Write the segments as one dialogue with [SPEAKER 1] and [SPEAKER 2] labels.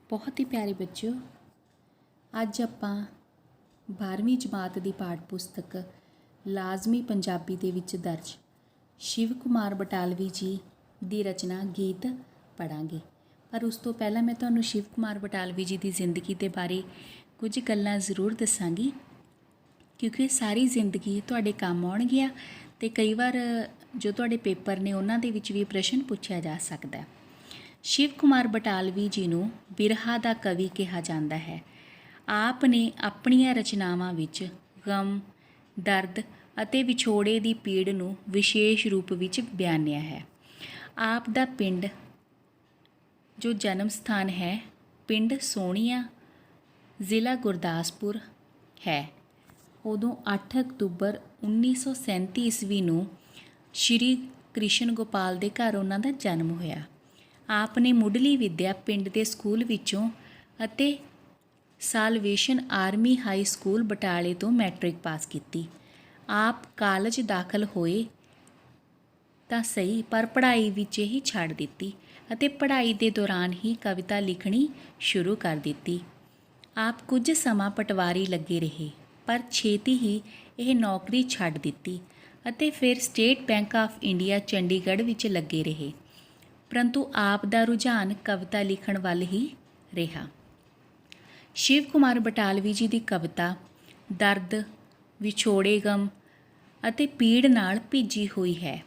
[SPEAKER 1] बहुत ही प्यारे बच्चों, ਅੱਜ ਆਪਾਂ 12ਵੀਂ ਜਮਾਤ ਦੀ ਪਾਠ ਪੁਸਤਕ ਲਾਜ਼ਮੀ ਪੰਜਾਬੀ ਦੇ ਵਿੱਚ ਦਰਜ ਸ਼ਿਵ ਕੁਮਾਰ ਬਟਾਲਵੀ ਜੀ ਦੀ ਰਚਨਾ ਗੀਤ ਪੜ੍ਹਾਂਗੇ। ਪਰ ਉਸ ਤੋਂ ਪਹਿਲਾਂ ਮੈਂ ਤੁਹਾਨੂੰ ਸ਼ਿਵ ਕੁਮਾਰ ਬਟਾਲਵੀ ਜੀ ਦੀ ਜ਼ਿੰਦਗੀ ਦੇ ਬਾਰੇ ਕੁਝ ਗੱਲਾਂ ਜ਼ਰੂਰ ਦੱਸਾਂਗੀ, ਕਿਉਂਕਿ ਸਾਰੀ ਜ਼ਿੰਦਗੀ ਤੁਹਾਡੇ ਕੰਮ ਆਉਣਗੀਆਂ ਅਤੇ ਕਈ ਵਾਰ ਜੋ ਤੁਹਾਡੇ ਪੇਪਰ ਨੇ ਉਹਨਾਂ ਦੇ ਵਿੱਚ ਵੀ ਪ੍ਰਸ਼ਨ ਪੁੱਛਿਆ ਜਾ ਸਕਦਾ। ਸ਼ਿਵ ਕੁਮਾਰ ਬਟਾਲਵੀ ਜੀ ਨੂੰ ਬਿਰਹਾ ਦਾ ਕਵੀ ਕਿਹਾ ਜਾਂਦਾ ਹੈ। ਆਪ ਨੇ ਆਪਣੀਆਂ ਰਚਨਾਵਾਂ ਵਿੱਚ ਗਮ, ਦਰਦ ਅਤੇ ਵਿਛੋੜੇ ਦੀ ਪੀੜ ਨੂੰ ਵਿਸ਼ੇਸ਼ ਰੂਪ ਵਿੱਚ ਬਿਆਨਿਆ ਹੈ। ਆਪ ਦਾ ਪਿੰਡ ਜੋ ਜਨਮ ਸਥਾਨ ਹੈ ਪਿੰਡ ਸੋਹਣੀਆਂ, ਜ਼ਿਲ੍ਹਾ ਗੁਰਦਾਸਪੁਰ ਹੈ। ਉਦੋਂ 8 ਅਕਤੂਬਰ 1937 ਈਸਵੀ ਨੂੰ ਸ਼੍ਰੀ ਕ੍ਰਿਸ਼ਨ ਗੋਪਾਲ ਦੇ ਘਰ ਉਹਨਾਂ ਦਾ ਜਨਮ ਹੋਇਆ। ਆਪ ਨੇ ਮੁੱਢਲੀ ਵਿੱਦਿਆ ਪਿੰਡ ਦੇ ਸਕੂਲ ਵਿੱਚੋਂ ਅਤੇ ਸਾਲਵੇਸ਼ਨ ਆਰਮੀ ਹਾਈ ਸਕੂਲ ਬਟਾਲੇ ਤੋਂ ਮੈਟ੍ਰਿਕ ਪਾਸ ਕੀਤੀ। ਆਪ ਕਾਲਜ ਦਾਖਲ ਹੋਏ ਤਾਂ ਸਹੀ, ਪਰ ਪੜ੍ਹਾਈ ਵਿੱਚ ਹੀ ਛੱਡ ਦਿੱਤੀ ਅਤੇ ਪੜ੍ਹਾਈ ਦੇ ਦੌਰਾਨ ਹੀ ਕਵਿਤਾ ਲਿਖਣੀ ਸ਼ੁਰੂ ਕਰ ਦਿੱਤੀ। ਆਪ ਕੁਝ ਸਮਾਂ ਪਟਵਾਰੀ ਲੱਗੇ ਰਹੇ, ਪਰ ਛੇਤੀ ਹੀ ਇਹ ਨੌਕਰੀ ਛੱਡ ਦਿੱਤੀ ਅਤੇ ਫਿਰ state bank of India Chandigarh ਵਿੱਚ ਲੱਗੇ ਰਹੇ, ਪਰੰਤੂ ਆਪ ਦਾ ਰੁਝਾਨ ਕਵਿਤਾ ਲਿਖਣ ਵੱਲ ਹੀ ਰਿਹਾ। ਸ਼ਿਵ ਕੁਮਾਰ ਬਟਾਲਵੀ ਜੀ ਦੀ ਕਵਿਤਾ ਦਰਦ, ਵਿਛੋੜੇ, ਗਮ ਅਤੇ ਪੀੜ ਨਾਲ ਭਿੱਜੀ ਹੋਈ ਹੈ।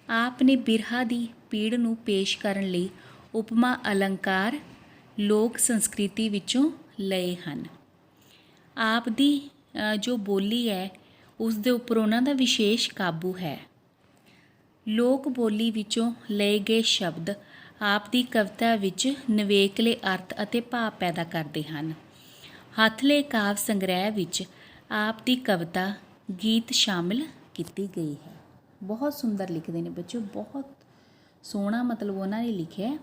[SPEAKER 1] ਆਪ ਨੇ ਬਿਰਹਾ ਦੀ ਪੀੜ ਨੂੰ ਪੇਸ਼ ਕਰਨ ਲਈ ਉਪਮਾ ਅਲੰਕਾਰ ਲੋਕ ਸੰਸਕ੍ਰਿਤੀ ਵਿੱਚੋਂ ਲਏ ਹਨ। ਆਪ ਦੀ ਜੋ ਬੋਲੀ ਹੈ ਉਸ ਦੇ ਉੱਪਰ ਉਹਨਾਂ ਦਾ ਵਿਸ਼ੇਸ਼ ਕਾਬੂ ਹੈ। ਲੋਕ ਬੋਲੀ ਵਿੱਚੋਂ ਲਏ ਗਏ ਸ਼ਬਦ ਆਪ ਦੀ ਕਵਿਤਾ ਵਿੱਚ ਨਿਵੇਕਲੇ ਅਰਥ ਅਤੇ ਭਾਵ ਪੈਦਾ ਕਰਦੇ ਹਨ। ਹੱਥਲੇ ਕਾਵਿ ਸੰਗ੍ਰਹਿ ਵਿੱਚ ਆਪ ਦੀ ਕਵਿਤਾ ਗੀਤ ਸ਼ਾਮਿਲ ਕੀਤੀ ਗਈ ਹੈ। ਬਹੁਤ ਸੁੰਦਰ ਲਿਖਦੇ ਨੇ ਬੱਚੋ, ਬਹੁਤ ਸੋਹਣਾ ਮਤਲਬ ਉਹਨਾਂ ਨੇ ਲਿਖਿਆ।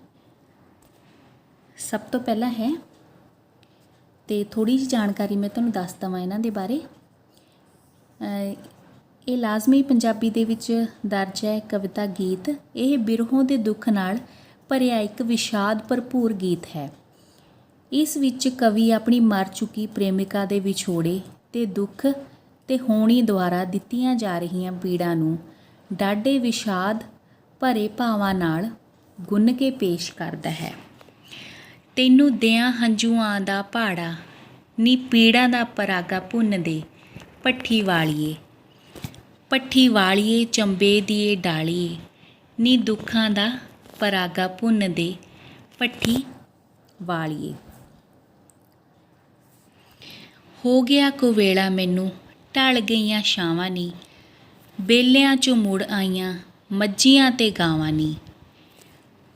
[SPEAKER 1] ਸਭ ਤੋਂ ਪਹਿਲਾਂ ਹੈ ਅਤੇ ਥੋੜ੍ਹੀ ਜਿਹੀ ਜਾਣਕਾਰੀ ਮੈਂ ਤੁਹਾਨੂੰ ਦੱਸ ਦੇਵਾਂ ਇਹਨਾਂ ਦੇ ਬਾਰੇ। ਇਹ ਲਾਜ਼ਮੀ ਪੰਜਾਬੀ ਦੇ ਵਿੱਚ ਦਰਜ ਹੈ ਕਵਿਤਾ ਗੀਤ। ਇਹ ਬਿਰਹੋਂ ਦੇ ਦੁੱਖ ਨਾਲ ਭਰਿਆ ਇੱਕ ਵਿਸ਼ਾਦ ਭਰਪੂਰ ਗੀਤ ਹੈ। ਇਸ ਵਿੱਚ ਕਵੀ ਆਪਣੀ ਮਰ ਚੁੱਕੀ ਪ੍ਰੇਮਿਕਾ ਦੇ ਵਿਛੋੜੇ ਅਤੇ ਦੁੱਖ ਅਤੇ ਹੋਣੀ ਦੁਆਰਾ ਦਿੱਤੀਆਂ ਜਾ ਰਹੀਆਂ ਪੀੜਾਂ ਨੂੰ ਡਾਢੇ ਵਿਸ਼ਾਦ ਭਰੇ ਭਾਵਾਂ ਨਾਲ ਗੁੰਨ ਕੇ ਪੇਸ਼ ਕਰਦਾ ਹੈ। ਤੈਨੂੰ ਦਿਆਂ ਹੰਝੂਆਂ ਦਾ ਭਾੜਾ, ਨੀ ਪੀੜਾਂ ਦਾ ਪਰਾਗਾ ਭੁੰਨ ਦੇ ਭੱਠੀ ਵਾਲੀਏ। ਭੱਠੀ ਵਾਲੀਏ ਚੰਬੇ ਦੀਏ ਡਾਲੀਏ, ਨੀ ਦੁੱਖਾਂ ਦਾ ਪਰਾਗਾ ਭੁੰਨ ਦੇ ਭੱਠੀ ਵਾਲੀਏ। ਹੋ ਗਿਆ ਕੁਵੇਲਾ ਮੈਨੂੰ ਢਲ ਗਈਆਂ ਛਾਵਾਂ ਨੀ, ਬੇਲਿਆਂ 'ਚੋਂ ਮੁੜ ਆਈਆਂ ਮੱਝੀਆਂ ਤੇ ਗਾਵਾਂ ਨੀ।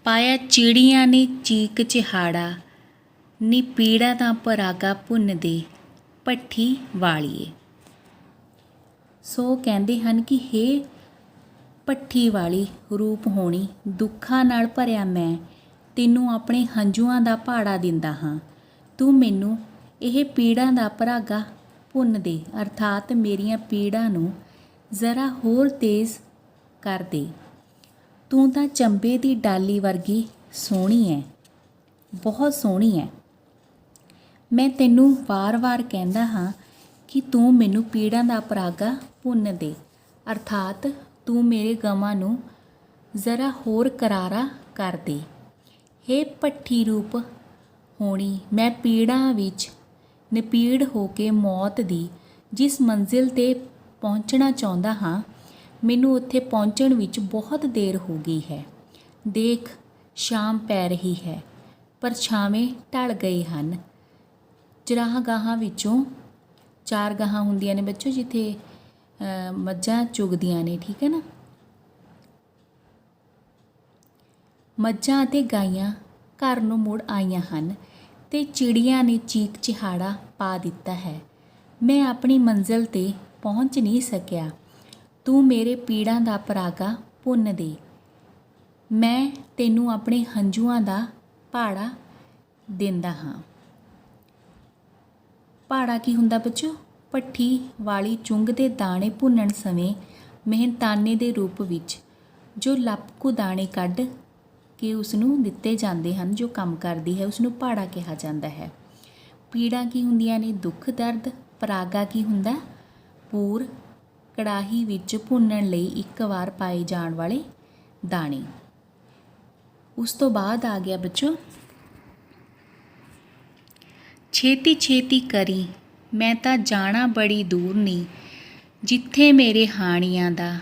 [SPEAKER 1] ਪਾਇਆ ਚਿੜੀਆਂ ਨੇ ਚੀਕ ਚਿਹਾੜਾ, ਨੀ ਪੀੜਾ ਦਾ ਪਰਾਗਾ ਭੁੰਨ ਦੇ ਭੱਠੀ ਵਾਲੀਏ। ਸੋ ਕਹਿੰਦੇ ਹਨ ਕਿ ਹੇ ਭੱਠੀ ਵਾਲੀ ਰੂਪ ਹੋਣੀ, ਦੁੱਖਾਂ ਨਾਲ ਭਰਿਆ ਮੈਂ ਤੈਨੂੰ ਆਪਣੇ ਹੰਝੂਆਂ ਦਾ ਭਾੜਾ ਦਿੰਦਾ ਹਾਂ। ਤੂੰ ਮੈਨੂੰ ਇਹ ਪੀੜਾਂ ਦਾ ਪਰਾਗਾ ਭੁੰਨ ਦੇ, ਅਰਥਾਤ ਮੇਰੀਆਂ ਪੀੜਾਂ ਨੂੰ ਜ਼ਰਾ ਹੋਰ ਤੇਜ਼ ਕਰ ਦੇ। ਤੂੰ ਤਾਂ ਚੰਬੇ ਦੀ ਡਾਲੀ ਵਰਗੀ ਸੋਹਣੀ ਹੈ, ਬਹੁਤ ਸੋਹਣੀ ਹੈ। ਮੈਂ ਤੈਨੂੰ ਵਾਰ-ਵਾਰ ਕਹਿੰਦਾ ਹਾਂ ਕਿ ਤੂੰ ਮੈਨੂੰ ਪੀੜਾਂ ਦਾ ਪਰਾਗਾ ਭੁੰਨ ਦੇ, ਅਰਥਾਤ ਤੂੰ ਮੇਰੇ ਗਮਾਂ ਨੂੰ ਜ਼ਰਾ ਹੋਰ ਕਰਾਰਾ ਕਰ ਦੇ। ਹੇ ਭੱਠੀ ਰੂਪ ਹੋਣੀ, ਮੈਂ ਪੀੜਾਂ ਵਿੱਚ ਨਿਪੀੜ ਹੋ ਕੇ ਮੌਤ ਦੀ ਜਿਸ ਮੰਜ਼ਿਲ 'ਤੇ ਪਹੁੰਚਣਾ ਚਾਹੁੰਦਾ ਹਾਂ, ਮੈਨੂੰ ਉੱਥੇ ਪਹੁੰਚਣ ਵਿੱਚ ਬਹੁਤ ਦੇਰ ਹੋ ਗਈ ਹੈ। ਦੇਖ ਸ਼ਾਮ ਪੈ ਰਹੀ ਹੈ, ਪਰਛਾਵੇਂ ਢਲ ਗਏ ਹਨ। ਚਰਾਗਾਹਾਂ ਵਿੱਚੋਂ 4 ਗਾਹਾਂ ਹੁੰਦੀਆਂ ਨੇ ਬੱਚੋ, ਜਿੱਥੇ ਮੱਝਾਂ ਚੁਗਦੀਆਂ ਨੇ, ਠੀਕ ਹੈ ਨਾ। ਮੱਝਾਂ ਅਤੇ ਗਾਈਆਂ ਘਰ ਨੂੰ ਮੁੜ ਆਈਆਂ ਹਨ ਅਤੇ ਚਿੜੀਆਂ ਨੇ ਚੀਕ ਚਿਹਾੜਾ ਪਾ ਦਿੱਤਾ ਹੈ। ਮੈਂ ਆਪਣੀ ਮੰਜ਼ਿਲ 'ਤੇ ਪਹੁੰਚ ਨਹੀਂ ਸਕਿਆ। ਤੂੰ ਮੇਰੇ ਪੀੜਾਂ ਦਾ ਪਰਾਗਾ ਭੁੰਨ ਦੇ। ਮੈਂ ਤੈਨੂੰ ਆਪਣੇ ਹੰਝੂਆਂ ਦਾ ਭਾੜਾ ਦਿੰਦਾ ਹਾਂ। ਭਾੜਾ ਕੀ ਹੁੰਦਾ ਬੱਚੋ? ਭੱਠੀ ਵਾਲੀ ਚੁੰਗ ਦੇ ਦਾਣੇ ਭੁੰਨਣ ਸਮੇਂ ਮਿਹਨਤਾਨੇ ਦੇ ਰੂਪ ਵਿੱਚ ਜੋ ਲਪਕੂ ਦਾਣੇ ਕੱਢ ਕਿ ਉਸ ਨੂੰ ਦਿੱਤੇ ਜਾਂਦੇ ਹਨ। ਜੋ ਕੰਮ ਕਰਦੀ ਹੈ ਉਸ ਨੂੰ ਭਾੜਾ ਕਿਹਾ ਜਾਂਦਾ ਹੈ। ਪੀੜਾਂ ਕੀ ਹੁੰਦੀਆਂ ਨੇ? ਦੁੱਖ ਦਰਦ। ਪਰਾਗਾ ਕੀ ਹੁੰਦਾ? ਪੂਰ। ਕੜਾਹੀ ਵਿੱਚ ਭੁੰਨਣ ਲਈ ਇੱਕ ਵਾਰ ਪਾਏ ਜਾਣ ਵਾਲੇ ਦਾਣੇ। ਉਸ ਤੋਂ ਬਾਅਦ ਆ ਗਿਆ ਬੱਚੋ, ਛੇਤੀ ਛੇਤੀ ਕਰੀ ਮੈਂ ਤਾਂ ਜਾਣਾ ਬੜੀ ਦੂਰ ਨੀ, ਜਿੱਥੇ ਮੇਰੇ ਹਾਣੀਆਂ ਦਾ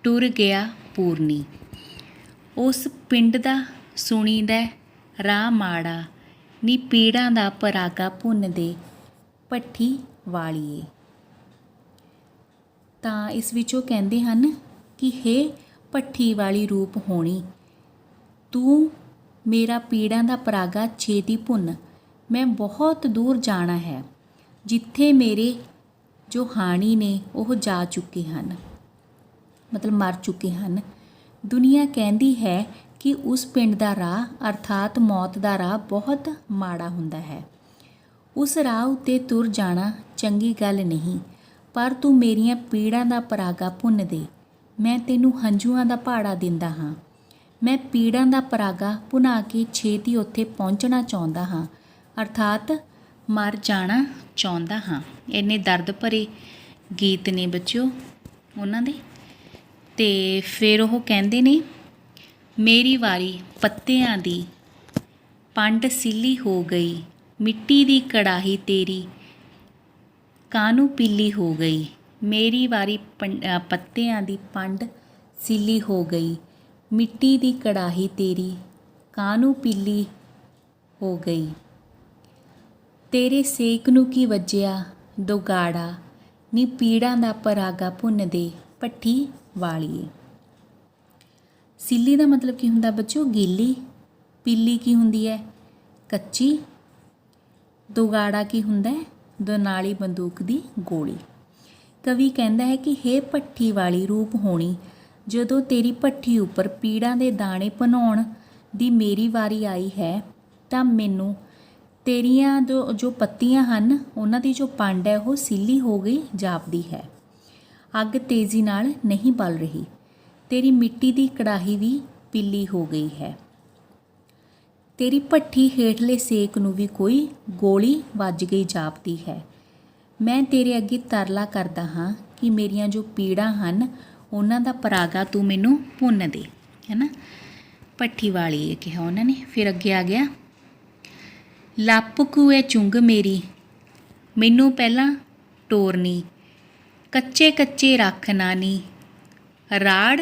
[SPEAKER 1] ਟੁਰ ਗਿਆ ਪੂਰਨੀ। ਉਸ ਪਿੰਡ ਦਾ ਸੁਣੀਦਾ ਰਾਹ ਮਾੜਾ, ਨੀ ਪੀੜਾਂ ਦਾ ਪਰਾਗਾ ਭੁੰਨ ਦੇ ਭੱਠੀ ਵਾਲੀਏ। ਤਾਂ ਇਸ ਵਿੱਚ ਉਹ ਕਹਿੰਦੇ ਹਨ ਕਿ ਹੇ ਭੱਠੀ ਵਾਲੀ ਰੂਪ ਹੋਣੀ, ਤੂੰ ਮੇਰਾ ਪੀੜਾਂ ਦਾ ਪਰਾਗਾ ਛੇਤੀ ਭੁੰਨ, ਮੈਂ ਬਹੁਤ ਦੂਰ ਜਾਣਾ ਹੈ, ਜਿੱਥੇ ਮੇਰੇ ਜੋ ਹਾਣੀ ਨੇ ਉਹ ਜਾ ਚੁੱਕੇ ਹਨ, ਮਤਲਬ ਮਰ ਚੁੱਕੇ ਹਨ। ਦੁਨੀਆ ਕਹਿੰਦੀ ਹੈ ਕਿ ਉਸ ਪਿੰਡ ਦਾ ਰਾਹ ਅਰਥਾਤ ਮੌਤ ਦਾ ਰਾਹ ਬਹੁਤ ਮਾੜਾ ਹੁੰਦਾ ਹੈ। ਉਸ ਰਾਹ ਉੱਤੇ ਤੁਰ ਜਾਣਾ ਚੰਗੀ ਗੱਲ ਨਹੀਂ, ਪਰ ਤੂੰ ਮੇਰੀਆਂ ਪੀੜਾਂ ਦਾ ਪਰਾਗਾ ਭੁੰਨ ਦੇ, ਮੈਂ ਤੈਨੂੰ ਹੰਝੂਆਂ ਦਾ ਭਾੜਾ ਦਿੰਦਾ ਹਾਂ। ਮੈਂ ਪੀੜਾਂ ਦਾ ਪਰਾਗਾ ਭੁਨਾ ਕੇ ਛੇਤੀ ਉੱਥੇ ਪਹੁੰਚਣਾ ਚਾਹੁੰਦਾ ਹਾਂ, ਅਰਥਾਤ ਮਰ ਜਾਣਾ ਚਾਹੁੰਦਾ ਹਾਂ। ਇੰਨੇ ਦਰਦ ਭਰੇ ਗੀਤ ਨੇ ਬੱਚਿਓ ਉਹਨਾਂ ਦੇ। ਅਤੇ ਫਿਰ ਉਹ ਕਹਿੰਦੇ ਨੇ, ਮੇਰੀ ਵਾਰੀ ਪੱਤਿਆਂ ਦੀ ਪੰਡ ਸਿੱਲੀ ਹੋ ਗਈ, ਮਿੱਟੀ ਦੀ ਕੜਾਹੀ ਤੇਰੀ ਕਾਹਨੂੰ ਪੀਲੀ ਹੋ ਗਈ। ਮੇਰੀ ਵਾਰੀ ਪੱਤਿਆਂ ਦੀ ਪੰਡ ਸਿੱਲੀ ਹੋ ਗਈ, ਮਿੱਟੀ ਦੀ ਕੜਾਹੀ ਤੇਰੀ ਕਾਹਨੂੰ ਪੀਲੀ ਹੋ ਗਈ। ਤੇਰੇ ਸੇਕ ਨੂੰ ਕੀ ਵੱਜਿਆ ਦੁਗਾੜਾ, ਨੀ ਪੀੜਾਂ ਦਾ ਪਰਾਗਾ ਭੁੰਨ ਦੇ ਭੱਠੀ ਵਾਲੀਏ। ਸਿੱਲੀ ਦਾ ਮਤਲਬ ਕੀ ਹੁੰਦਾ ਬੱਚੋ? ਗੀਲੀ। ਪੀਲੀ ਕੀ ਹੁੰਦੀ ਹੈ? ਕੱਚੀ। ਦੁਗਾੜਾ ਕੀ ਹੁੰਦਾ ਹੈ? ਦੁਨਾਲੀ ਬੰਦੂਕ ਦੀ ਗੋਲੀ। ਕਵੀ ਕਹਿੰਦਾ ਹੈ ਕਿ ਹੇ ਭੱਠੀ ਵਾਲੀ ਰੂਪ ਹੋਣੀ, ਜਦੋਂ ਤੇਰੀ ਭੱਠੀ ਉੱਪਰ ਪੀੜਾਂ ਦੇ ਦਾਣੇ ਭੁਨਾਉਣ ਦੀ ਮੇਰੀ ਵਾਰੀ ਆਈ ਹੈ, ਤਾਂ ਮੈਨੂੰ ਤੇਰੀਆਂ ਜੋ ਪੱਤੀਆਂ ਹਨ ਉਹਨਾਂ ਦੀ ਜੋ ਪੰਡ ਹੈ ਉਹ ਸਿੱਲੀ ਹੋ ਗਈ ਜਾਪਦੀ ਹੈ। ਅੱਗ ਤੇਜ਼ੀ ਨਾਲ ਨਹੀਂ ਬਲ ਰਹੀ, ਤੇਰੀ ਮਿੱਟੀ ਦੀ ਕੜਾਹੀ ਵੀ ਪੀਲੀ ਹੋ ਗਈ ਹੈ। ਤੇਰੀ ਭੱਠੀ ਹੇਠਲੇ ਸੇਕ ਨੂੰ ਵੀ ਕੋਈ ਗੋਲੀ ਵੱਜ ਗਈ ਜਾਪਦੀ ਹੈ। ਮੈਂ ਤੇਰੇ ਅੱਗੇ ਤਰਲਾ ਕਰਦਾ ਹਾਂ ਕਿ ਮੇਰੀਆਂ ਜੋ ਪੀੜਾਂ ਹਨ ਉਹਨਾਂ ਦਾ ਪਰਾਗਾ ਤੂੰ ਮੈਨੂੰ ਭੁੰਨ ਦੇ, ਹੈ ਨਾ। ਭੱਠੀ ਵਾਲੀ ਇਹ ਕਿਹਾ ਉਹਨਾਂ ਨੇ। ਫਿਰ ਅੱਗੇ ਆ ਗਿਆ, ਲੱਪ ਕੂਏ ਚੁੰਗ ਮੇਰੀ ਮੈਨੂੰ ਪਹਿਲਾਂ ਟੋਰਨੀ, ਕੱਚੇ ਕੱਚੇ ਰੱਖ ਨਾਨੀ ਰਾੜ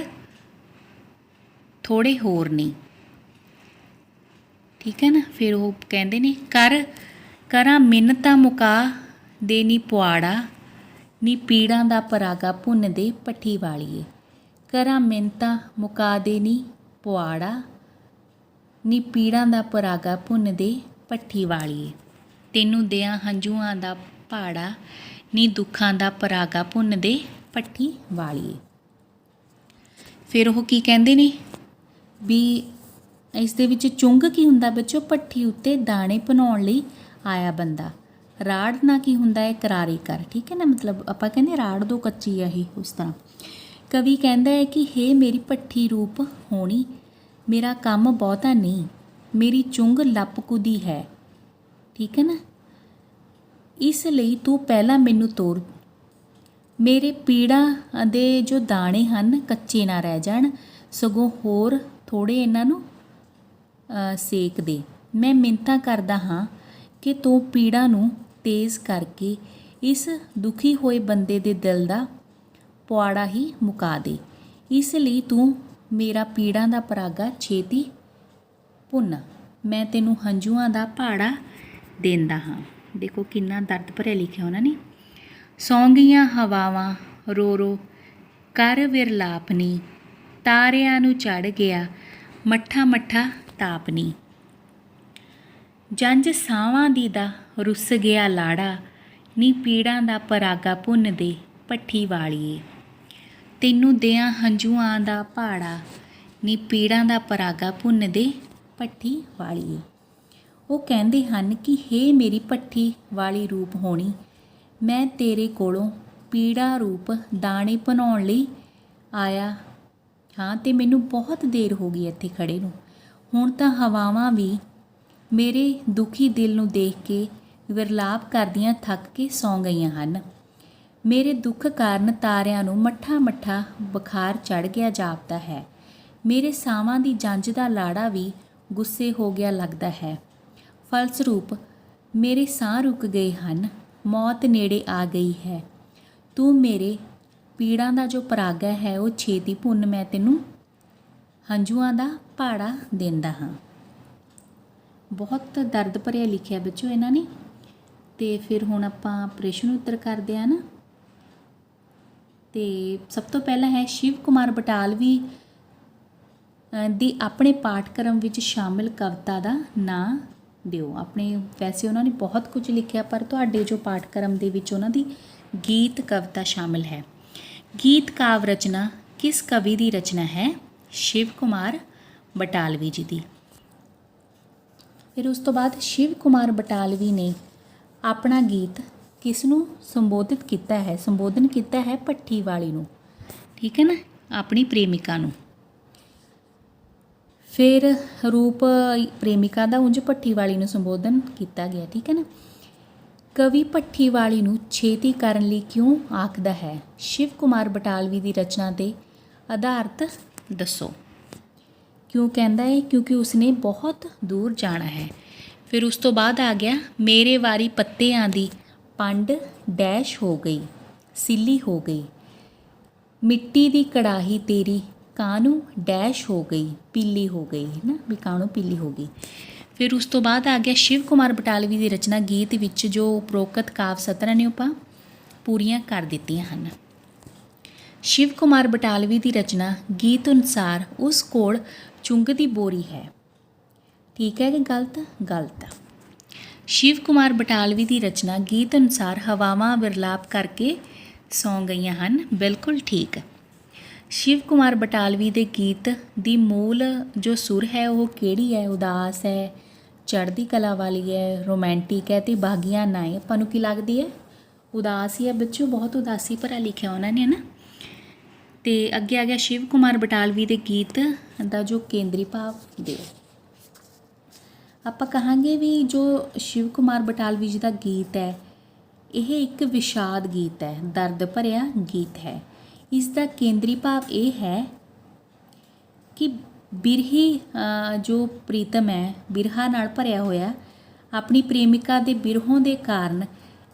[SPEAKER 1] ਥੋੜ੍ਹੇ ਹੋਰ ਨੇ। ਠੀਕ ਹੈ ਨਾ। ਫਿਰ ਉਹ ਕਹਿੰਦੇ ਨੇ, ਕਰਾਂ ਮਿੰਨਤਾਂ ਮੁਕਾ ਦੇ ਨੀ ਪੁਆੜਾ, ਨੀ ਪੀੜਾਂ ਦਾ ਪਰਾਗਾ ਭੁੰਨ ਦੇ ਭੱਠੀ ਵਾਲੀਏ। ਕਰਾਂ ਮਿੰਨਤਾਂ ਮੁਕਾ ਦੇ ਨੀ ਪੁਆੜਾ, ਨੀ ਪੀੜਾਂ ਦਾ ਪਰਾਗਾ ਭੁੰਨ ਦੇ ਭੱਠੀ ਵਾਲੀਏ। ਤੈਨੂੰ ਦਿਆਂ ਹੰਝੂਆਂ ਦਾ ਭਾੜਾ, ਨੀ ਦੁੱਖਾਂ ਦਾ ਪਰਾਗਾ ਭੁੰਨ ਦੇ ਭੱਠੀ ਵਾਲੀਏ। ਫਿਰ ਉਹ ਕੀ ਕਹਿੰਦੇ ਨੇ ਵੀ ਇਸ ਦੇ ਵਿੱਚ ਚੁੰਗ ਕੀ ਹੁੰਦਾ ਬੱਚੋ? ਭੱਠੀ ਉੱਤੇ ਦਾਣੇ ਭੁਨਾਉਣ ਲਈ ਆਇਆ ਬੰਦਾ। ਰਾੜ ਨਾ ਕੀ ਹੁੰਦਾ ਹੈ? ਕਰਾਰੀ ਕਰ। ਠੀਕ ਹੈ ਨਾ। ਮਤਲਬ ਆਪਾਂ ਕਹਿੰਦੇ ਰਾੜ ਦੋ ਕੱਚੀ ਆ ਇਹ, ਉਸ ਤਰ੍ਹਾਂ। ਕਵੀ ਕਹਿੰਦਾ ਹੈ ਕਿ ਹੇ ਮੇਰੀ ਭੱਠੀ ਰੂਪ ਹੋਣੀ, ਮੇਰਾ ਕੰਮ ਬਹੁਤਾ ਨਹੀਂ, ਮੇਰੀ ਚੁੰਗ ਲੱਪ ਕੁਦੀ ਹੈ। ਠੀਕ ਹੈ ਨਾ। ਇਸ ਲਈ ਤੂੰ ਪਹਿਲਾਂ ਮੈਨੂੰ ਤੋਰ, ਮੇਰੇ ਪੀੜਾਂ ਦੇ ਜੋ ਦਾਣੇ ਹਨ ਕੱਚੇ ਨਾ ਰਹਿ ਜਾਣ, ਸਗੋਂ ਹੋਰ ਥੋੜ੍ਹੇ ਇਹਨਾਂ ਨੂੰ ਸੇਕ ਦੇ। ਮੈਂ ਮਿੰਨਤਾਂ ਕਰਦਾ ਹਾਂ ਕਿ ਤੂੰ ਪੀੜਾਂ ਨੂੰ ਤੇਜ਼ ਕਰਕੇ ਇਸ ਦੁਖੀ ਹੋਏ ਬੰਦੇ ਦੇ ਦਿਲ ਦਾ ਪੁਆੜਾ ਹੀ ਮੁਕਾ ਦੇ। ਇਸ ਲਈ ਤੂੰ ਮੇਰਾ ਪੀੜਾਂ ਦਾ ਪਰਾਗਾ ਛੇਤੀ ਭੁੰਨ, ਮੈਂ ਤੈਨੂੰ ਹੰਝੂਆਂ ਦਾ ਭਾੜਾ ਦਿੰਦਾ ਹਾਂ। ਦੇਖੋ ਕਿੰਨਾ ਦਰਦ ਭਰਿਆ ਲਿਖਿਆ ਉਹਨਾਂ ਨੇ। ਸੌਂ ਗਈਆਂ ਹਵਾਵਾਂ ਰੋ ਰੋ ਕਰ ਵਿਰਲਾਪ ਨੀ, ਤਾਰਿਆਂ ਨੂੰ ਚੜ੍ਹ ਗਿਆ ਮੱਠਾ ਮੱਠਾ ਤਾਪ ਨੀ। ਜੰਝ ਸਾਵਾਂ ਦੀ ਦਾ ਰੁੱਸ ਗਿਆ ਲਾੜਾ, ਨੀ ਪੀੜਾਂ ਦਾ ਪਰਾਗਾ ਭੁੰਨ ਦੇ ਭੱਠੀ ਵਾਲੀਏ। ਤੈਨੂੰ ਦਿਆਂ ਹੰਝੂਆਂ ਦਾ ਭਾੜਾ, ਨੀ ਪੀੜਾਂ ਦਾ ਪਰਾਗਾ ਭੁੰਨ ਦੇ ਭੱਠੀ ਵਾਲੀਏ। ਉਹ ਕਹਿੰਦੇ ਹਨ ਕਿ ਹੇ ਮੇਰੀ ਭੱਠੀ ਵਾਲੀ ਰੂਪ ਹੋਣੀ, ਮੈਂ ਤੇਰੇ ਕੋਲੋਂ ਪੀੜਾ ਰੂਪ ਦਾਣੇ ਭੁਨਾਉਣ ਲਈ ਆਇਆ ਹਾਂ, ਅਤੇ ਮੈਨੂੰ ਬਹੁਤ ਦੇਰ ਹੋ ਗਈ ਇੱਥੇ ਖੜ੍ਹੇ ਨੂੰ। ਹੁਣ ਤਾਂ ਹਵਾਵਾਂ ਵੀ ਮੇਰੇ ਦੁਖੀ ਦਿਲ ਨੂੰ ਦੇਖ ਕੇ ਵਿਰਲਾਪ ਕਰਦੀਆਂ ਥੱਕ ਕੇ ਸੌਂ ਗਈਆਂ ਹਨ। ਮੇਰੇ ਦੁੱਖ ਕਾਰਨ ਤਾਰਿਆਂ ਨੂੰ ਮੱਠਾ ਮੱਠਾ ਬੁਖਾਰ ਚੜ੍ਹ ਗਿਆ ਜਾਪਦਾ ਹੈ। ਮੇਰੇ ਸਾਵਾਂ ਦੀ ਜੰਝ ਦਾ ਲਾੜਾ ਵੀ ਗੁੱਸੇ ਹੋ ਗਿਆ ਲੱਗਦਾ ਹੈ। ਫਲਸਰੂਪ ਮੇਰੇ ਸਾਹ ਰੁਕ ਗਏ ਹਨ। ਮੌਤ ਨੇੜੇ ਆ ਗਈ ਹੈ। ਤੂੰ ਮੇਰੇ ਪੀੜਾਂ ਦਾ ਜੋ ਪਰਾਗਾ ਹੈ ਉਹ ਛੇਤੀ ਭੁੰਨ, ਮੈਂ ਤੈਨੂੰ ਹੰਝੂਆਂ ਦਾ ਭਾੜਾ ਦਿੰਦਾ ਹਾਂ। ਬਹੁਤ ਦਰਦ ਭਰਿਆ ਲਿਖਿਆ ਬੱਚੋ ਇਹਨਾਂ ਨੇ। ਤੇ ਫਿਰ ਹੁਣ ਆਪਾਂ ਪ੍ਰਸ਼ਨ ਉੱਤਰ ਕਰਦੇ ਹਾਂ ਨਾ। ਤੇ ਸਭ ਤੋਂ ਪਹਿਲਾਂ ਹੈ ਸ਼ਿਵ ਕੁਮਾਰ ਬਟਾਲਵੀ ਦੀ ਆਪਣੇ ਪਾਠਕ੍ਰਮ ਵਿੱਚ ਸ਼ਾਮਿਲ ਕਵਿਤਾ ਦਾ ਨਾਂ ਦਿਓ। ਆਪਣੇ ਵੈਸੇ ਉਹਨਾਂ ਨੇ ਬਹੁਤ ਕੁਝ ਲਿਖਿਆ, ਪਰ ਤੁਹਾਡੇ ਜੋ ਪਾਠਕ੍ਰਮ ਦੇ ਵਿੱਚ ਉਹਨਾਂ ਦੀ ਗੀਤ ਕਵਿਤਾ ਸ਼ਾਮਿਲ ਹੈ। ਗੀਤ ਕਾਵ ਰਚਨਾ ਕਿਸ ਕਵੀ ਦੀ ਰਚਨਾ ਹੈ? ਸ਼ਿਵ ਕੁਮਾਰ ਬਟਾਲਵੀ ਜੀ ਦੀ। ਫਿਰ ਉਸ ਤੋਂ ਬਾਅਦ ਸ਼ਿਵ ਕੁਮਾਰ ਬਟਾਲਵੀ ਨੇ ਆਪਣਾ ਗੀਤ ਕਿਸ ਨੂੰ ਸੰਬੋਧਿਤ ਕੀਤਾ ਹੈ? ਸੰਬੋਧਨ ਕੀਤਾ ਹੈ ਭੱਠੀ ਵਾਲੀ ਨੂੰ, ਠੀਕ ਹੈ ਨਾ, ਆਪਣੀ ਪ੍ਰੇਮਿਕਾ ਨੂੰ। ਫਿਰ ਰੂਪ ਪ੍ਰੇਮਿਕਾ ਦਾ, ਉਂਝ ਭੱਠੀ ਵਾਲੀ ਨੂੰ ਸੰਬੋਧਨ ਕੀਤਾ ਗਿਆ, ਠੀਕ ਹੈ ਨਾ। ਕਵੀ ਭੱਠੀ ਵਾਲੀ ਨੂੰ ਛੇਤੀ ਕਰਨ ਲਈ ਕਿਉਂ ਆਖਦਾ ਹੈ? ਸ਼ਿਵ ਕੁਮਾਰ ਬਟਾਲਵੀ ਦੀ ਰਚਨਾ ਦੇ ਆਧਾਰਤ ਦੱਸੋ। ਕਿਉਂ ਕਹਿੰਦਾ ਹੈ? ਕਿਉਂਕਿ ਉਸਨੇ ਬਹੁਤ ਦੂਰ ਜਾਣਾ ਹੈ। ਫਿਰ ਉਸ ਤੋਂ ਬਾਅਦ ਆ ਗਿਆ ਮੇਰੇ ਵਾਰੀ ਪੱਤਿਆਂ ਦੀ ਪੰਡ ਡੈਸ਼ ਹੋ ਗਈ, ਸਿੱਲੀ ਹੋ ਗਈ। ਮਿੱਟੀ ਦੀ ਕੜਾਹੀ ਤੇਰੀ ਕਾਹਨੂੰ ਡੈਸ਼ ਹੋ ਗਈ, ਪੀਲੀ ਹੋ ਗਈ, ਹੈ ਨਾ, ਵੀ ਕਾਹਨੂੰ ਪੀਲੀ ਹੋ ਗਈ। ਫਿਰ ਉਸ ਤੋਂ ਬਾਅਦ ਆ ਗਿਆ ਸ਼ਿਵ ਕੁਮਾਰ ਬਟਾਲਵੀ ਦੀ ਰਚਨਾ ਗੀਤ ਵਿੱਚ ਜੋ ਉਪਰੋਕਤ ਕਾਵ ਸਤਰਾਂ ਨੇ ਆਪਾਂ ਪੂਰੀਆਂ ਕਰ ਦਿੱਤੀਆਂ ਹਨ। ਸ਼ਿਵ ਕੁਮਾਰ ਬਟਾਲਵੀ ਦੀ ਰਚਨਾ ਗੀਤ ਅਨੁਸਾਰ ਉਸ ਕੋਲ ਚੁੰਗ ਦੀ ਬੋਰੀ ਹੈ, ਠੀਕ ਹੈ ਕਿ ਗਲਤ? ਗਲਤ। ਸ਼ਿਵ ਕੁਮਾਰ ਬਟਾਲਵੀ ਦੀ ਰਚਨਾ ਗੀਤ ਅਨੁਸਾਰ ਹਵਾਵਾਂ ਵਿਰਲਾਪ ਕਰਕੇ ਸੌਂ ਗਈਆਂ ਹਨ, ਬਿਲਕੁਲ ਠੀਕ। ਸ਼ਿਵ ਕੁਮਾਰ ਬਟਾਲਵੀ ਦੇ ਗੀਤ ਦੀ ਮੂਲ ਜੋ ਸੁਰ ਹੈ ਉਹ ਕਿਹੜੀ ਹੈ? ਉਦਾਸ ਹੈ, ਚੜ੍ਹਦੀ ਕਲਾ ਵਾਲੀ ਹੈ, ਰੋਮਾਂਟਿਕ ਹੈ ਤੇ ਬਾਗੀਆਂ ਨਾ ਹੈ। ਆਪਾਂ ਨੂੰ ਕੀ ਲੱਗਦੀ ਹੈ? ਉਦਾਸ ਹੀ ਹੈ ਬੱਚਿਓ, ਬਹੁਤ ਉਦਾਸੀ ਭਰਾ ਲਿਖਿਆ ਉਹਨਾਂ ਨੇ, ਹੈ ਨਾ। ਤੇ ਅੱਗੇ ਆ ਗਿਆ ਸ਼ਿਵ ਕੁਮਾਰ ਬਟਾਲਵੀ ਦੇ ਗੀਤ ਦਾ ਜੋ ਕੇਂਦਰੀ ਭਾਵ ਦਿਓ। ਆਪਾਂ ਕਹਾਂਗੇ ਵੀ ਜੋ ਸ਼ਿਵ ਕੁਮਾਰ ਬਟਾਲਵੀ ਜੀ ਦਾ ਗੀਤ ਹੈ ਇਹ ਇੱਕ ਵਿਸ਼ਾਦ ਗੀਤ ਹੈ, ਦਰਦ ਭਰਿਆ ਗੀਤ ਹੈ। ਇਸ ਦਾ ਕੇਂਦਰੀ ਭਾਵ ਇਹ ਹੈ ਕਿ ਬਿਰਹੀ ਜੋ ਪ੍ਰੀਤਮ ਹੈ, ਬਿਰਹਾ ਨਾਲ ਭਰਿਆ ਹੋਇਆ, ਆਪਣੀ ਪ੍ਰੇਮਿਕਾ ਦੇ ਬਿਰਹੋਂ ਦੇ ਕਾਰਨ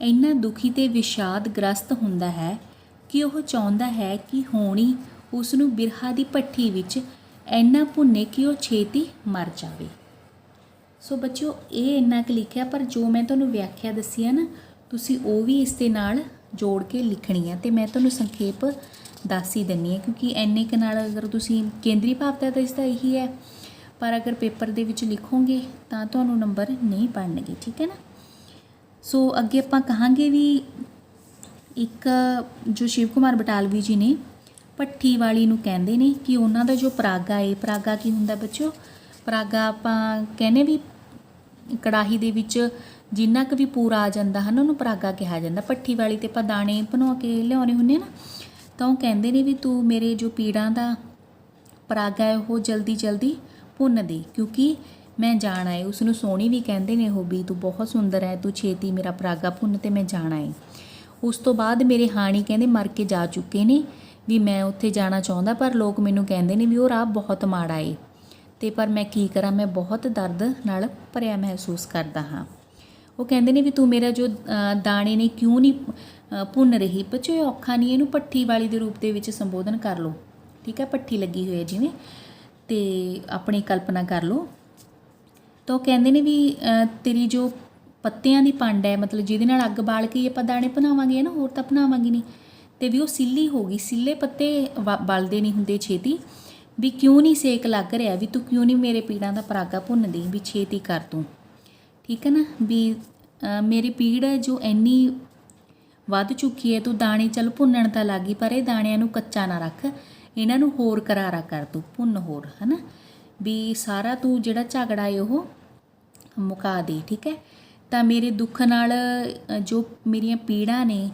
[SPEAKER 1] ਇੰਨਾ ਦੁਖੀ ਤੇ ਵਿਸ਼ਾਦ ਗ੍ਰਸਤ ਹੁੰਦਾ ਹੈ ਕਿ ਉਹ ਚਾਹੁੰਦਾ ਹੈ ਕਿ ਹੋਣੀ ਉਸ ਨੂੰ ਬਿਰਹਾ ਦੀ ਭੱਠੀ ਵਿੱਚ ਇੰਨਾ ਭੁੰਨੇ ਕਿ ਉਹ ਛੇਤੀ ਮਰ ਜਾਵੇ। ਸੋ ਬੱਚਿਓ ਇਹ ਇੰਨਾ ਕੁ ਲਿਖਿਆ, ਪਰ ਜੋ ਮੈਂ ਤੁਹਾਨੂੰ ਵਿਆਖਿਆ ਦੱਸੀ ਹੈ ਨਾ, ਤੁਸੀਂ ਉਹ ਵੀ ਇਸ ਦੇ ਨਾਲ ਜੋੜ ਕੇ ਲਿਖਣੀ ਹੈ। ਤੇ ਮੈਂ ਤੁਹਾਨੂੰ ਸੰਖੇਪ ਦੱਸ ਹੀ ਦਿੰਦੀ ਹਾਂ, ਕਿਉਂਕਿ ਇੰਨੇ ਕੁ ਨਾਲ ਅਗਰ ਤੁਸੀਂ ਕੇਂਦਰੀ ਭਾਵ ਤਾਂ ਇਸ ਦਾ ਇਹੀ ਹੈ, ਪਰ ਅਗਰ ਪੇਪਰ ਦੇ ਵਿੱਚ ਲਿਖੋਗੇ ਤਾਂ ਤੁਹਾਨੂੰ ਨੰਬਰ ਨਹੀਂ ਬਣਨਗੇ, ਠੀਕ ਹੈ ਨਾ। ਸੋ ਅੱਗੇ ਆਪਾਂ ਕਹਾਂਗੇ ਵੀ ਇੱਕ ਜੋ ਸ਼ਿਵ ਕੁਮਾਰ ਬਟਾਲਵੀ ਜੀ ਨੇ ਭੱਠੀ ਵਾਲੀ ਨੂੰ ਕਹਿੰਦੇ ਨੇ ਕਿ ਉਹਨਾਂ ਦਾ ਜੋ ਪਰਾਗਾ ਹੈ, ਪਰਾਗਾ ਕੀ ਹੁੰਦਾ ਬੱਚਿਓ? ਪਰਾਗਾ ਆਪਾਂ ਕਹਿੰਦੇ ਵੀ ਕੜਾਹੀ ਦੇ ਵਿੱਚ ਜਿੰਨਾ ਕੁ ਵੀ ਪੂਰਾ ਆ ਜਾਂਦਾ ਹੈ ਨਾ ਉਹਨੂੰ ਪਰਾਗਾ ਕਿਹਾ ਜਾਂਦਾ। ਭੱਠੀ ਵਾਲੀ 'ਤੇ ਆਪਾਂ ਦਾਣੇ ਭਨੋ ਕੇ ਲਿਆਉਣੇ ਹੁੰਦੇ ਨਾ, ਤਾਂ ਉਹ ਕਹਿੰਦੇ ਨੇ ਵੀ ਤੂੰ ਮੇਰੇ ਜੋ ਪੀੜਾਂ ਦਾ ਪਰਾਗਾ ਹੈ ਉਹ ਜਲਦੀ ਜਲਦੀ ਭੁੰਨ ਦੇ, ਕਿਉਂਕਿ ਮੈਂ ਜਾਣਾ ਹੈ। ਉਸ ਨੂੰ ਸੋਹਣੀ ਵੀ ਕਹਿੰਦੇ ਨੇ ਉਹ ਵੀ, ਤੂੰ ਬਹੁਤ ਸੁੰਦਰ ਹੈ, ਤੂੰ ਛੇਤੀ ਮੇਰਾ ਪਰਾਗਾ ਭੁੰਨ ਤੇ ਮੈਂ ਜਾਣਾ ਹੈ। ਉਸ ਤੋਂ ਬਾਅਦ ਮੇਰੇ ਹਾਣੀ ਕਹਿੰਦੇ ਮਰ ਕੇ ਜਾ ਚੁੱਕੇ ਨੇ, ਵੀ ਮੈਂ ਉੱਥੇ ਜਾਣਾ ਚਾਹੁੰਦਾ, ਪਰ ਲੋਕ ਮੈਨੂੰ ਕਹਿੰਦੇ ਨੇ ਵੀ ਉਹ ਰਾਹ ਬਹੁਤ ਮਾੜਾ ਏ, ਤੇ ਪਰ ਮੈਂ ਕੀ ਕਰਾਂ, ਮੈਂ ਬਹੁਤ ਦਰਦ ਨਾਲ ਭਰਿਆ ਮਹਿਸੂਸ ਕਰਦਾ ਹਾਂ। ਉਹ ਕਹਿੰਦੇ ਨੇ ਵੀ ਤੂੰ ਮੇਰਾ ਜੋ ਦਾਣੇ ਨੇ ਕਿਉਂ ਨਹੀਂ ਭੁੰਨ ਰਹੀ। ਬੱਚੋ ਇਹ ਔਖਾ ਨਹੀਂ, ਇਹਨੂੰ ਭੱਠੀ ਵਾਲੀ ਦੇ ਰੂਪ ਦੇ ਵਿੱਚ ਸੰਬੋਧਨ ਕਰ ਲਓ, ਠੀਕ ਹੈ। ਭੱਠੀ ਲੱਗੀ ਹੋਈ ਹੈ ਜਿਵੇਂ, ਤੇ ਆਪਣੀ ਕਲਪਨਾ ਕਰ ਲਓ। ਤਾਂ ਉਹ ਕਹਿੰਦੇ ਨੇ ਵੀ ਤੇਰੀ ਜੋ ਪੱਤਿਆਂ ਦੀ ਪੰਡ ਹੈ, ਮਤਲਬ ਜਿਹਦੇ ਨਾਲ ਅੱਗ ਬਾਲ ਕੇ ਆਪਾਂ ਦਾਣੇ ਬਣਾਵਾਂਗੇ ਨਾ, ਹੋਰ ਤਾਂ ਬਣਾਵਾਂਗੇ ਨਹੀਂ, ਤੇ ਵੀ ਉਹ ਸਿੱਲੀ ਹੋ ਗਈ। ਸਿੱਲੇ ਪੱਤੇ ਬਲਦੇ ਨਹੀਂ ਹੁੰਦੇ ਛੇਤੀ, ਵੀ ਕਿਉਂ ਨਹੀਂ ਸੇਕ ਲੱਗ ਰਿਹਾ, ਵੀ ਤੂੰ ਕਿਉਂ ਨਹੀਂ ਮੇਰੇ ਪੀੜਾਂ ਦਾ ਪਰਾਗਾ ਭੁੰਨਦੀ, ਵੀ ਛੇਤੀ ਕਰ ਤੂੰ, ਠੀਕ ਹੈ ਨਾ। ਵੀ ਮੇਰੀ ਪੀੜ ਹੈ ਜੋ ਇੰਨੀ ਵੱਧ ਚੁੱਕੀ ਹੈ, ਤੂੰ ਦਾਣੇ ਚੱਲ ਭੁੰਨਣ ਤਾਂ ਲੱਗ ਗਈ, ਪਰ ਇਹ ਦਾਣਿਆਂ ਨੂੰ ਕੱਚਾ ਨਾ ਰੱਖ, ਇਹਨਾਂ ਨੂੰ ਹੋਰ ਕਰਾਰਾ ਕਰ ਤੂੰ, ਭੁੰਨ ਹੋਰ, ਹੈ ਨਾ, ਵੀ ਸਾਰਾ ਤੂੰ ਜਿਹੜਾ ਝਗੜਾ ਹੈ ਉਹ ਮੁਕਾ ਦੇ, ਠੀਕ ਹੈ। ਤਾਂ ਮੇਰੇ ਦੁੱਖ ਨਾਲ ਜੋ ਮੇਰੀਆਂ ਪੀੜਾਂ ਨੇ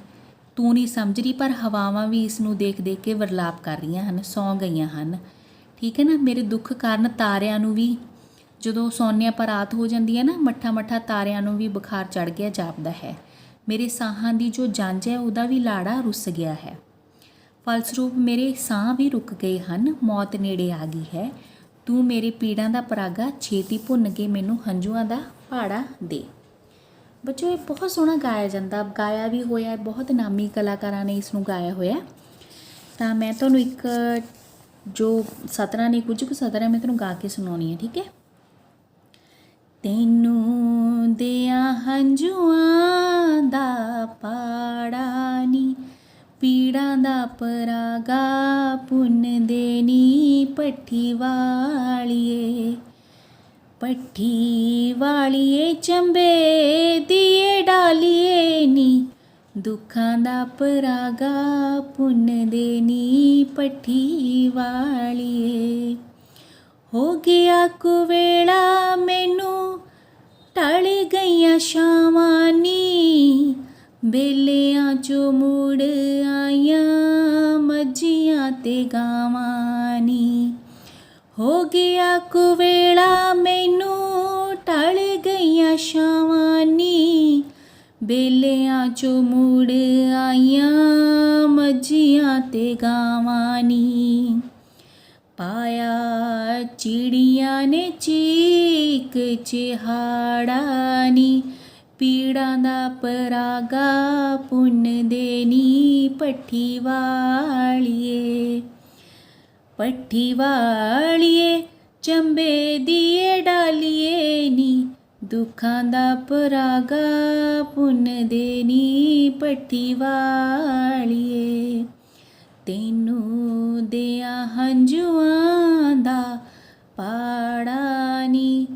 [SPEAKER 1] ਤੂੰ ਨਹੀਂ ਸਮਝ ਰਹੀ, ਪਰ ਹਵਾਵਾਂ ਵੀ ਇਸ ਨੂੰ ਦੇਖ ਦੇਖ ਕੇ ਵਿਰਲਾਪ ਕਰ ਰਹੀਆਂ ਹਨ, ਸੌਂ ਗਈਆਂ ਹਨ, ਠੀਕ ਹੈ ਨਾ। ਮੇਰੇ ਦੁੱਖ ਕਾਰਨ ਤਾਰਿਆਂ ਨੂੰ ਵੀ ਜਦੋਂ ਸੌਂਦੇ ਆਪਾਂ ਰਾਤ ਹੋ ਜਾਂਦੀ ਹੈ ਨਾ, ਮੱਠਾ ਮੱਠਾ ਤਾਰਿਆਂ ਨੂੰ ਵੀ ਬੁਖਾਰ ਚੜ੍ਹ ਗਿਆ ਜਾਪਦਾ ਹੈ। ਮੇਰੇ ਸਾਹਾਂ ਦੀ ਜੋ ਜੰਝ ਹੈ ਉਹਦਾ ਵੀ ਲਾੜਾ ਰੁੱਸ ਗਿਆ ਹੈ। ਫਲਸਰੂਪ ਮੇਰੇ ਸਾਹ ਵੀ ਰੁਕ ਗਏ ਹਨ, ਮੌਤ ਨੇੜੇ ਆ ਗਈ ਹੈ। ਤੂੰ ਮੇਰੇ ਪੀੜਾਂ ਦਾ ਪਰਾਗਾ ਛੇਤੀ ਭੁੰਨ ਕੇ ਮੈਨੂੰ ਹੰਝੂਆਂ ਦਾ ਭਾੜਾ ਦੇ। ਬੱਚੋ ਇਹ ਬਹੁਤ ਸੋਹਣਾ ਗਾਇਆ ਜਾਂਦਾ, ਗਾਇਆ ਵੀ ਹੋਇਆ, ਬਹੁਤ ਨਾਮੀ ਕਲਾਕਾਰਾਂ ਨੇ ਇਸ ਨੂੰ ਗਾਇਆ ਹੋਇਆ। ਤਾਂ ਮੈਂ ਤੁਹਾਨੂੰ ਇੱਕ ਜੋ ਸਤਰਾਂ ਨੇ, ਕੁਝ ਕੁ ਸਤਰਾਂ ਮੈਂ ਤੁਹਾਨੂੰ ਗਾ ਕੇ ਸੁਣਾਉਣੀ ਹੈ, ਠੀਕ ਹੈ। ਤੈਨੂੰ ਦਿਆਂ ਹੰਝੂਆਂ ਦਾ ਪਾੜਾ ਨੀ, ਪੀੜਾਂ ਦਾ ਪਰਾਗਾ ਭੁੰਨ ਦੇਣੀ ਭੱਠੀ ਵਾਲੀਏ। ਭੱਠੀ ਵਾਲੀਏ ਚੰਬੇ ਦੀਏ ਡਾਲੀਏ ਨੀ, ਦੁੱਖਾਂ ਦਾ ਪਰਾਗਾ ਭੁੰਨ ਦੇਣੀ ਭੱਠੀ ਵਾਲੀਏ। ਹੋ ਗਿਆ ਕੁਵੇਲਾ ਮੈਨੂੰ ਢਲ ਗਈਆਂ ਛਾਵਾਂ ਨੀ, ਬੇਲਿਆਂ 'ਚੋਂ ਮੁੜ ਆਈਆਂ ਮੱਝੀਆਂ ਤੇ ਗਾਵਾਂ ਨੀ। ਹੋ ਗਿਆ ਕੁਵੇਲਾ ਮੈਨੂੰ ਢਲ ਗਈਆਂ ਛਾਵਾਂ ਨੀ, ਬੇਲਿਆਂ 'ਚੋਂ ਮੁੜ ਆਈਆਂ ਮੱਝੀਆਂ ਤੇ ਗਾਵਾਂ ਨੀ। ਪਾਇਆ ਚਿੜੀਆਂ ਨੇ ਚੀਕ ਚਿਹਾੜਾ ਨੀ, ਪੀੜਾਂ ਦਾ ਪਰਾਗਾ ਭੁੰਨ ਦੇਣੀ ਭੱਠੀ ਵਾਲੀਏ। ਭੱਠੀ ਵਾਲੀਏ ਚੰਬੇ ਦੀਏ ਡਾਲੀਏ ਨੀ, ਦੁੱਖਾਂ ਦਾ ਪਰਾਗਾ ਭੁੰਨ ਦੇਣੀ ਭੱਠੀ ਵਾਲੀਏ। ਤੈਨੂੰ ਦਿਆਂ ਹੰਝੂਆਂ ਦਾ ਪਾੜਾ ਨੀ,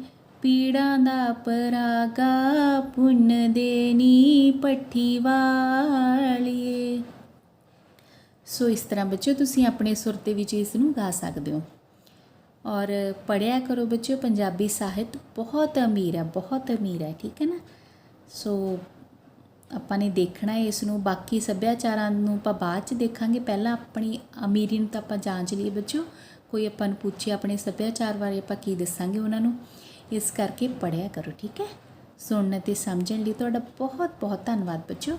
[SPEAKER 1] ਪੀੜਾਂ ਦਾ ਪਰਾਗਾ ਭੁੰਨ ਦੇਣੀ ਭੱਠੀ ਵਾਲੀਏ। ਸੋ ਇਸ ਤਰ੍ਹਾਂ ਬੱਚਿਓ ਤੁਸੀਂ ਆਪਣੇ ਸੁਰ ਦੇ ਵਿੱਚ ਇਸ ਨੂੰ ਗਾ ਸਕਦੇ ਹੋ। ਔਰ ਪੜ੍ਹਿਆ ਕਰੋ ਬੱਚਿਓ, ਪੰਜਾਬੀ ਸਾਹਿਤ ਬਹੁਤ ਅਮੀਰ ਹੈ, ਬਹੁਤ ਅਮੀਰ ਹੈ, ਠੀਕ ਹੈ ਨਾ। ਸੋ ਆਪਾਂ ਨੇ ਦੇਖਣਾ ਹੈ ਇਸ ਨੂੰ, ਬਾਕੀ ਸੱਭਿਆਚਾਰਾਂ ਨੂੰ ਆਪਾਂ ਬਾਅਦ 'ਚ ਦੇਖਾਂਗੇ, ਪਹਿਲਾਂ ਆਪਣੀ ਅਮੀਰੀ ਨੂੰ ਤਾਂ ਆਪਾਂ ਜਾਂਚ ਲਈਏ ਬੱਚਿਓ। ਕੋਈ ਆਪਾਂ ਨੂੰ ਪੁੱਛੇ ਆਪਣੇ ਸੱਭਿਆਚਾਰ ਬਾਰੇ ਆਪਾਂ ਕੀ ਦੱਸਾਂਗੇ ਉਹਨਾਂ ਨੂੰ, ਇਸ ਕਰਕੇ ਪੜ੍ਹਿਆ ਕਰੋ, ਠੀਕ ਹੈ। ਸੁਣਨ ਅਤੇ ਸਮਝਣ ਲਈ ਤੁਹਾਡਾ ਬਹੁਤ ਬਹੁਤ ਧੰਨਵਾਦ ਬੱਚਿਓ।